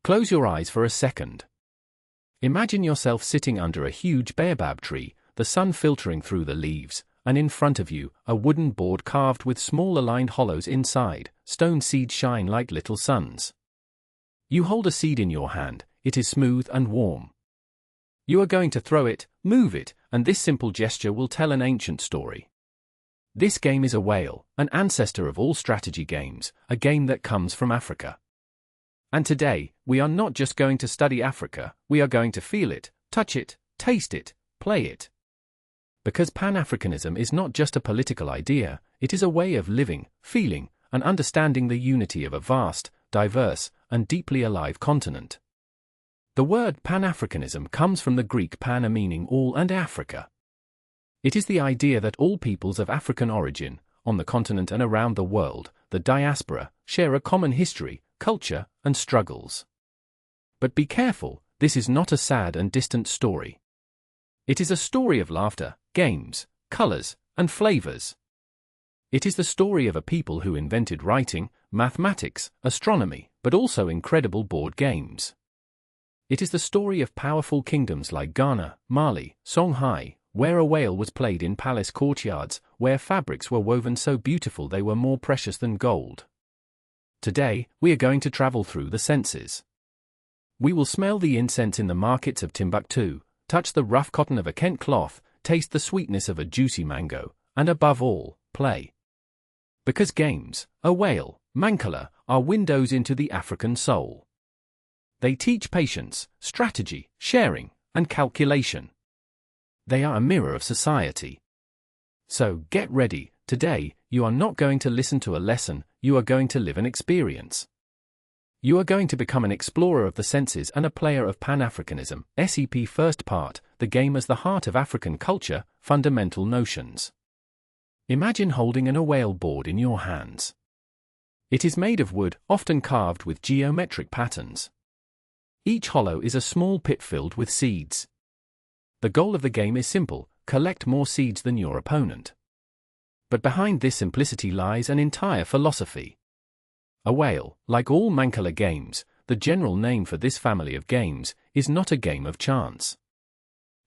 Close your eyes for a second. Imagine yourself sitting under a huge baobab tree, the sun filtering through the leaves, and in front of you, a wooden board carved with small aligned hollows inside. Stone seeds shine like little suns. You hold a seed in your hand, it is smooth and warm. You are going to throw it, move it, and this simple gesture will tell an ancient story. This game is a whale, an ancestor of all strategy games, a game that comes from Africa. And today, we are not just going to study Africa, we are going to feel it, touch it, taste it, play it. Because Pan-Africanism is not just a political idea, it is a way of living, feeling, and understanding the unity of a vast, diverse, and deeply alive continent. The word Pan-Africanism comes from the Greek pana meaning all and Africa. It is the idea that all peoples of African origin, on the continent and around the world, the diaspora, share a common history, culture, and struggles. But be careful, this is not a sad and distant story. It is a story of laughter, games, colors, and flavors. It is the story of a people who invented writing, mathematics, astronomy, but also incredible board games. It is the story of powerful kingdoms like Ghana, Mali, Songhai, where a whale was played in palace courtyards, where fabrics were woven so beautiful they were more precious than gold. Today, we are going to travel through the senses. We will smell the incense in the markets of Timbuktu, touch the rough cotton of a Kent cloth, taste the sweetness of a juicy mango, and above all, play. Because games, a whale, Mancala, are windows into the African soul. They teach patience, strategy, sharing, and calculation. They are a mirror of society. So, get ready, today, you are not going to listen to a lesson, you are going to live an experience. You are going to become an explorer of the senses and a player of Pan-Africanism. SEP First Part, the game as the heart of African culture, fundamental notions. Imagine holding an whale board in your hands. It is made of wood, often carved with geometric patterns. Each hollow is a small pit filled with seeds. The goal of the game is simple: collect more seeds than your opponent. But behind this simplicity lies an entire philosophy. A whale, like all Mancala games, the general name for this family of games, is not a game of chance.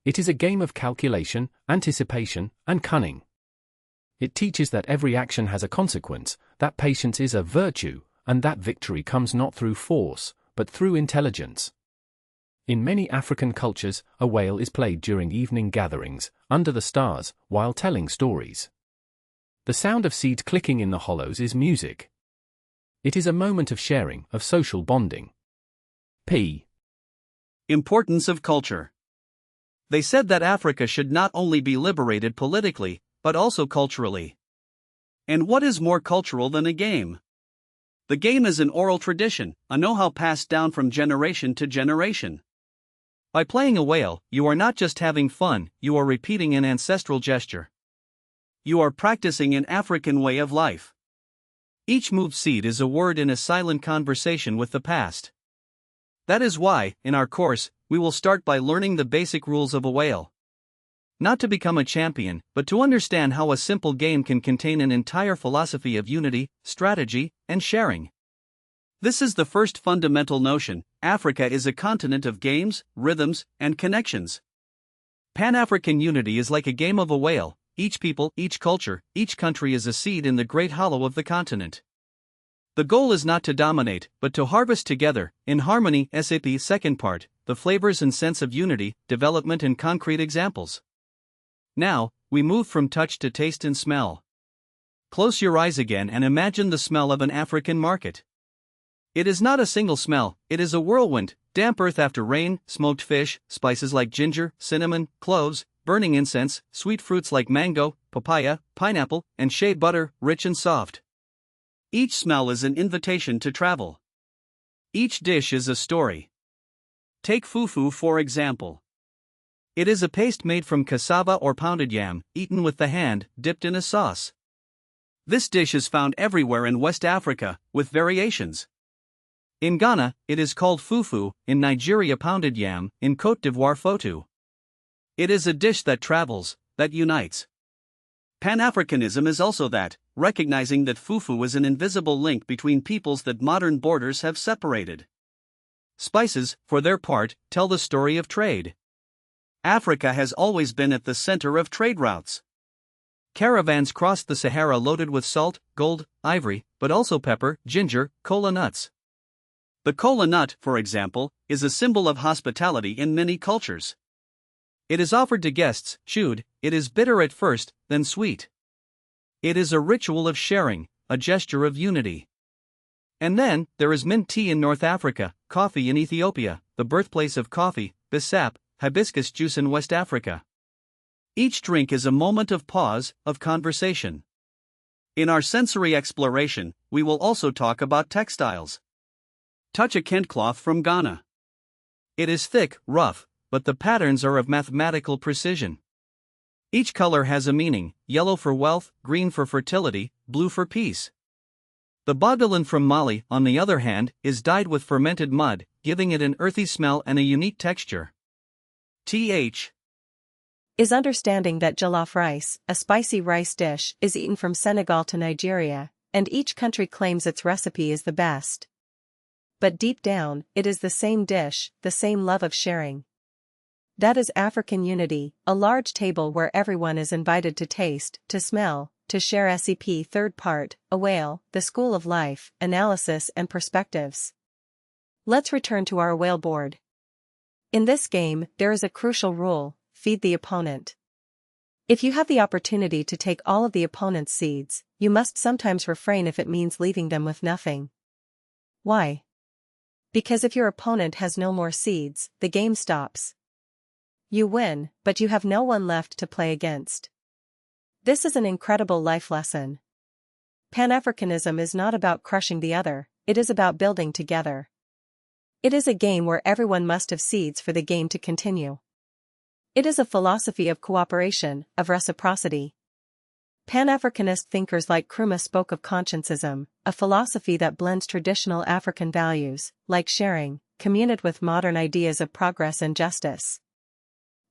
It is a game of calculation, anticipation, and cunning. It teaches that every action has a consequence, that patience is a virtue, and that victory comes not through force, but through intelligence. In many African cultures, a whale is played during evening gatherings, under the stars, while telling stories. The sound of seeds clicking in the hollows is music. It is a moment of sharing, of social bonding. P. Importance of culture. They said that Africa should not only be liberated politically, but also culturally. And what is more cultural than a game? The game is an oral tradition, a know-how passed down from generation to generation. By playing a whale, you are not just having fun, you are repeating an ancestral gesture. You are practicing an African way of life. Each moved seed is a word in a silent conversation with the past. That is why, in our course, we will start by learning the basic rules of a whale. Not to become a champion, but to understand how a simple game can contain an entire philosophy of unity, strategy, and sharing. This is the first fundamental notion: Africa is a continent of games, rhythms, and connections. Pan-African unity is like a game of a whale. Each people, each culture, each country is a seed in the great hollow of the continent. The goal is not to dominate, but to harvest together, in harmony. SAP Second Part, the flavors and sense of unity, development and concrete examples. Now, we move from touch to taste and smell. Close your eyes again and imagine the smell of an African market. It is not a single smell, it is a whirlwind: damp earth after rain, smoked fish, spices like ginger, cinnamon, cloves, burning incense, sweet fruits like mango, papaya, pineapple, and shea butter, rich and soft. Each smell is an invitation to travel. Each dish is a story. Take fufu for example. It is a paste made from cassava or pounded yam, eaten with the hand, dipped in a sauce. This dish is found everywhere in West Africa, with variations. In Ghana, it is called fufu, in Nigeria pounded yam, in Côte d'Ivoire fotu. It is a dish that travels, that unites. Pan-Africanism is also that, recognizing that fufu is an invisible link between peoples that modern borders have separated. Spices, for their part, tell the story of trade. Africa has always been at the center of trade routes. Caravans crossed the Sahara loaded with salt, gold, ivory, but also pepper, ginger, kola nuts. The kola nut, for example, is a symbol of hospitality in many cultures. It is offered to guests, chewed. It is bitter at first, then sweet. It is a ritual of sharing, a gesture of unity. And then, there is mint tea in North Africa, coffee in Ethiopia, the birthplace of coffee, bissap, hibiscus juice in West Africa. Each drink is a moment of pause, of conversation. In our sensory exploration, we will also talk about textiles. Touch a kente cloth from Ghana. It is thick, rough, but the patterns are of mathematical precision. Each color has a meaning: yellow for wealth, green for fertility, blue for peace. The Alkebulan from Mali, on the other hand, is dyed with fermented mud, giving it an earthy smell and a unique texture. Th. Is understanding that jollof rice, a spicy rice dish, is eaten from Senegal to Nigeria, and each country claims its recipe is the best. But deep down, it is the same dish, the same love of sharing. That is African unity, a large table where everyone is invited to taste, to smell, to share. SEP Third Part, A Whale, The School of Life, Analysis and Perspectives. Let's return to our whale board. In this game, there is a crucial rule: feed the opponent. If you have the opportunity to take all of the opponent's seeds, you must sometimes refrain if it means leaving them with nothing. Why? Because if your opponent has no more seeds, the game stops. You win, but you have no one left to play against. This is an incredible life lesson. Pan-Africanism is not about crushing the other, it is about building together. It is a game where everyone must have seeds for the game to continue. It is a philosophy of cooperation, of reciprocity. Pan-Africanist thinkers like Nkrumah spoke of consciencism, a philosophy that blends traditional African values, like sharing, communed with modern ideas of progress and justice.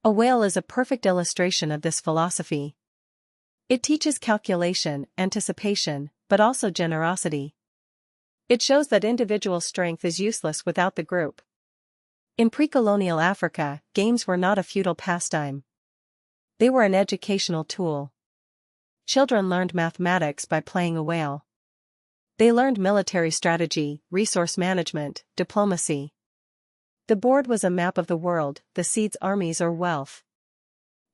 A whale is a perfect illustration of this philosophy. It teaches calculation, anticipation, but also generosity. It shows that individual strength is useless without the group. In pre-colonial Africa, games were not a feudal pastime. They were an educational tool. Children learned mathematics by playing a whale. They learned military strategy, resource management, diplomacy. The board was a map of the world, the seeds armies or wealth.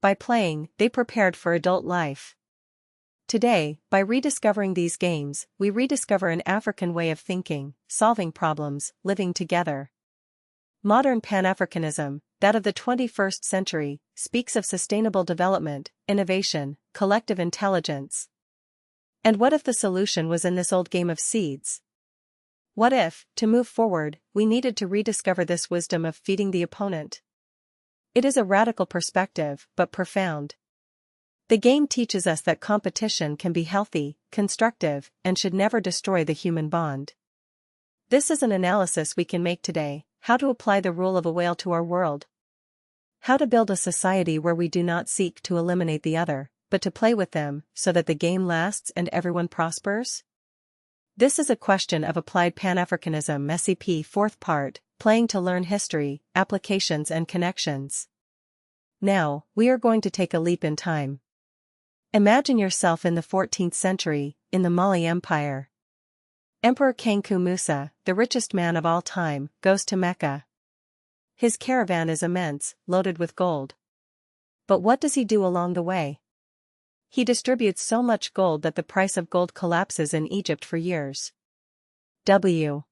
By playing, they prepared for adult life. Today, by rediscovering these games, we rediscover an African way of thinking, solving problems, living together. Modern Pan-Africanism, that of the 21st century, speaks of sustainable development, innovation, collective intelligence. And what if the solution was in this old game of seeds? What if, to move forward, we needed to rediscover this wisdom of feeding the opponent? It is a radical perspective, but profound. The game teaches us that competition can be healthy, constructive, and should never destroy the human bond. This is an analysis we can make today: how to apply the rule of a whale to our world. How to build a society where we do not seek to eliminate the other, but to play with them, so that the game lasts and everyone prospers? This is a question of applied Pan-Africanism. SEP Fourth Part, Playing to Learn History, Applications and Connections. Now, we are going to take a leap in time. Imagine yourself in the 14th century, in the Mali Empire. Emperor Kanku Musa, the richest man of all time, goes to Mecca. His caravan is immense, loaded with gold. But what does he do along the way? He distributes so much gold that the price of gold collapses in Egypt for years. W.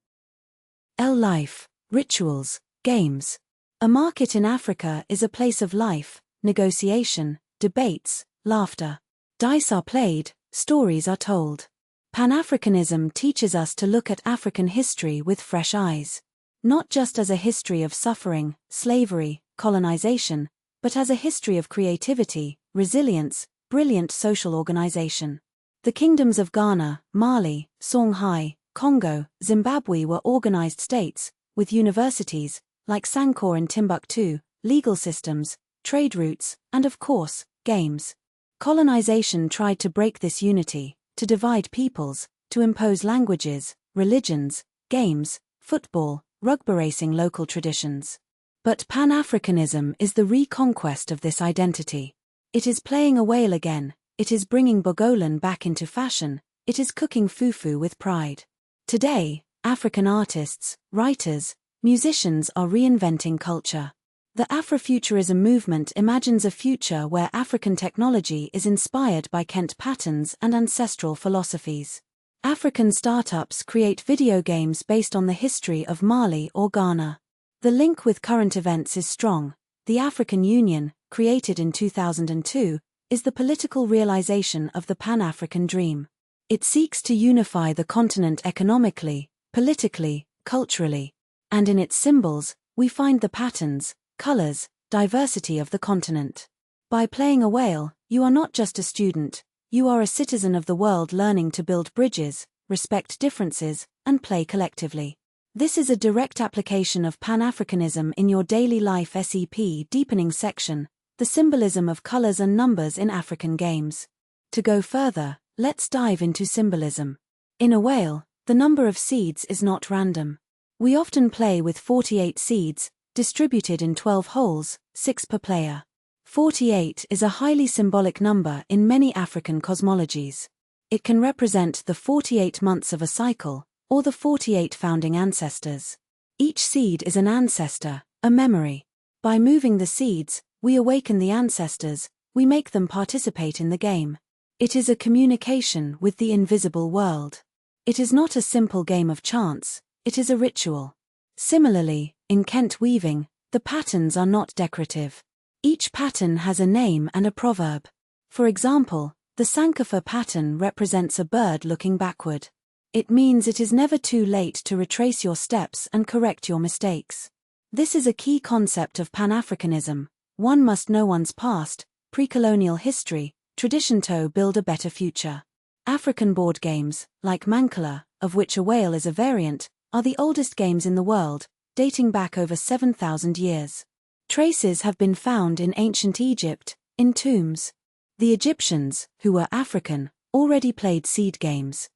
L. Life, rituals, games. A market in Africa is a place of life, negotiation, debates, laughter. Dice are played, stories are told. Pan-Africanism teaches us to look at African history with fresh eyes. Not just as a history of suffering, slavery, colonization, but as a history of creativity, resilience, brilliant social organization. The kingdoms of Ghana, Mali, Songhai, Congo, Zimbabwe were organized states, with universities, like Sankore in Timbuktu, legal systems, trade routes, and of course, games. Colonization tried to break this unity, to divide peoples, to impose languages, religions, games, football, rugby racing local traditions. But Pan-Africanism is the reconquest of this identity. It is playing a whale again, it is bringing Bogolan back into fashion, it is cooking fufu with pride. Today, African artists, writers, musicians are reinventing culture. The Afrofuturism movement imagines a future where African technology is inspired by Kent patterns and ancestral philosophies. African startups create video games based on the history of Mali or Ghana. The link with current events is strong. The African Union, created in 2002, is the political realization of the Pan-African dream. It seeks to unify the continent economically, politically, culturally. And in its symbols, we find the patterns, colors, diversity of the continent. By playing a whale, you are not just a student, you are a citizen of the world learning to build bridges, respect differences, and play collectively. This is a direct application of Pan-Africanism in your daily life. SEP Deepening section, the symbolism of colors and numbers in African games. To go further, let's dive into symbolism. In a whale, the number of seeds is not random. We often play with 48 seeds, distributed in 12 holes, 6 per player. 48 is a highly symbolic number in many African cosmologies. It can represent the 48 months of a cycle, or the 48 founding ancestors. Each seed is an ancestor, a memory. By moving the seeds, we awaken the ancestors, we make them participate in the game. It is a communication with the invisible world. It is not a simple game of chance, it is a ritual. Similarly, in Kent weaving, the patterns are not decorative. Each pattern has a name and a proverb. For example, the Sankofa pattern represents a bird looking backward. It means it is never too late to retrace your steps and correct your mistakes. This is a key concept of Pan-Africanism. One must know one's past, pre-colonial history, tradition to build a better future. African board games, like Mancala, of which a whale is a variant, are the oldest games in the world, dating back over 7,000 years. Traces have been found in ancient Egypt, in tombs. The Egyptians, who were African, already played seed games.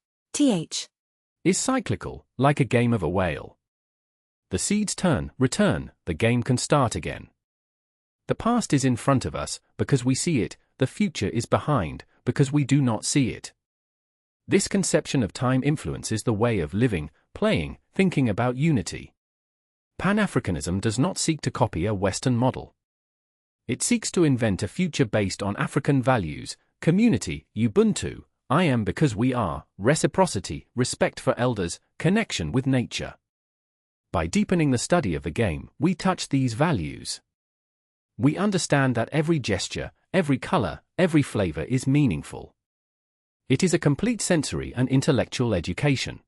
Is cyclical, like a game of a whale. The seeds turn, return, the game can start again. The past is in front of us, because we see it, the future is behind, because we do not see it. This conception of time influences the way of living, playing, thinking about unity. Pan-Africanism does not seek to copy a Western model. It seeks to invent a future based on African values, community, Ubuntu, I am because we are, reciprocity, respect for elders, connection with nature. By deepening the study of the game, we touch these values. We understand that every gesture, every color, every flavor is meaningful. It is a complete sensory and intellectual education.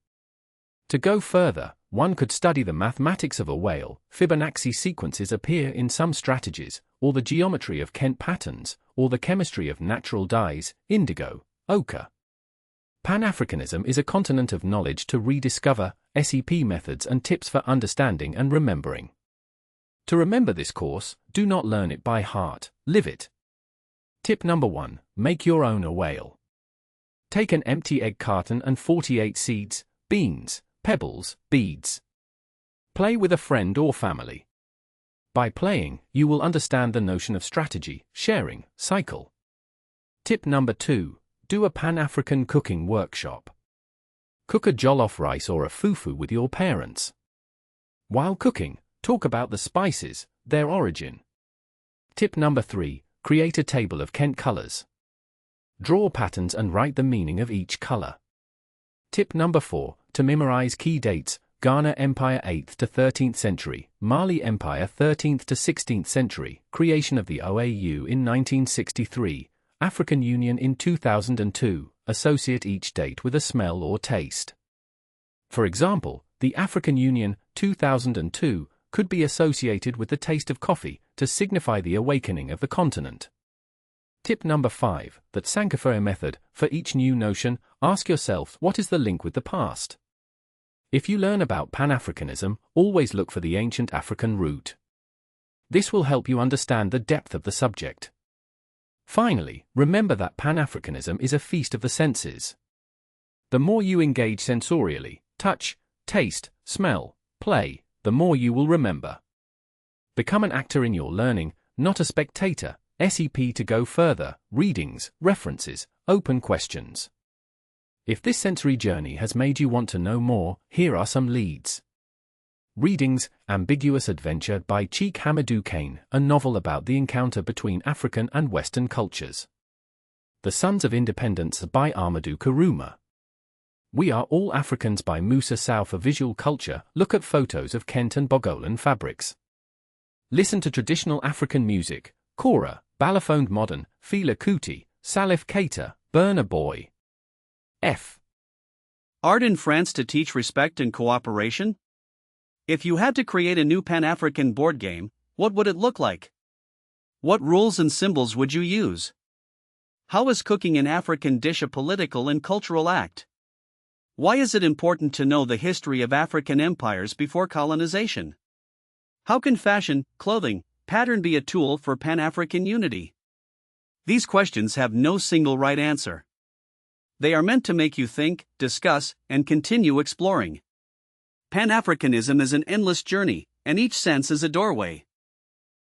To go further, one could study the mathematics of a whale. Fibonacci sequences appear in some strategies, or the geometry of Kent patterns, or the chemistry of natural dyes, indigo, ochre. Pan-Africanism is a continent of knowledge to rediscover, SEP methods and tips for understanding and remembering. To remember this course, do not learn it by heart, live it. Tip number 1, make your own a whale. Take an empty egg carton and 48 seeds, beans, pebbles, beads. Play with a friend or family. By playing, you will understand the notion of strategy, sharing, cycle. Tip number 2, do a Pan-African cooking workshop. Cook a jollof rice or a fufu with your parents. While cooking, talk about the spices, their origin. Tip number 3, create a table of Kent colors. Draw patterns and write the meaning of each color. Tip number 4, to memorize key dates, Ghana Empire 8th to 13th century, Mali Empire 13th to 16th century, creation of the OAU in 1963, African Union in 2002, associate each date with a smell or taste. For example, the African Union, 2002, could be associated with the taste of coffee, to signify the awakening of the continent. Tip number 5, that Sankofa method, for each new notion, ask yourself what is the link with the past. If you learn about Pan-Africanism, always look for the ancient African root. This will help you understand the depth of the subject. Finally, remember that Pan-Africanism is a feast of the senses. The more you engage sensorially, touch, taste, smell, play, the more you will remember. Become an actor in your learning, not a spectator. SEP to go further, readings, references, open questions. If this sensory journey has made you want to know more, here are some leads. Readings, Ambiguous Adventure by Cheikh Hamidou Kane, a novel about the encounter between African and Western cultures. The Sons of Independence by Amadou Karuma. We Are All Africans by Moussa Sow. For visual culture, look at photos of Kent and Bogolan fabrics. Listen to traditional African music, Kora, Balafoned Modern, Fela Kuti, Salif Keita, Burna Boy. F. Art in France to teach respect and cooperation? If you had to create a new Pan-African board game, what would it look like? What rules and symbols would you use? How is cooking an African dish a political and cultural act? Why is it important to know the history of African empires before colonization? How can fashion, clothing, pattern be a tool for Pan-African unity? These questions have no single right answer. They are meant to make you think, discuss, and continue exploring. Pan-Africanism is an endless journey, and each sense is a doorway.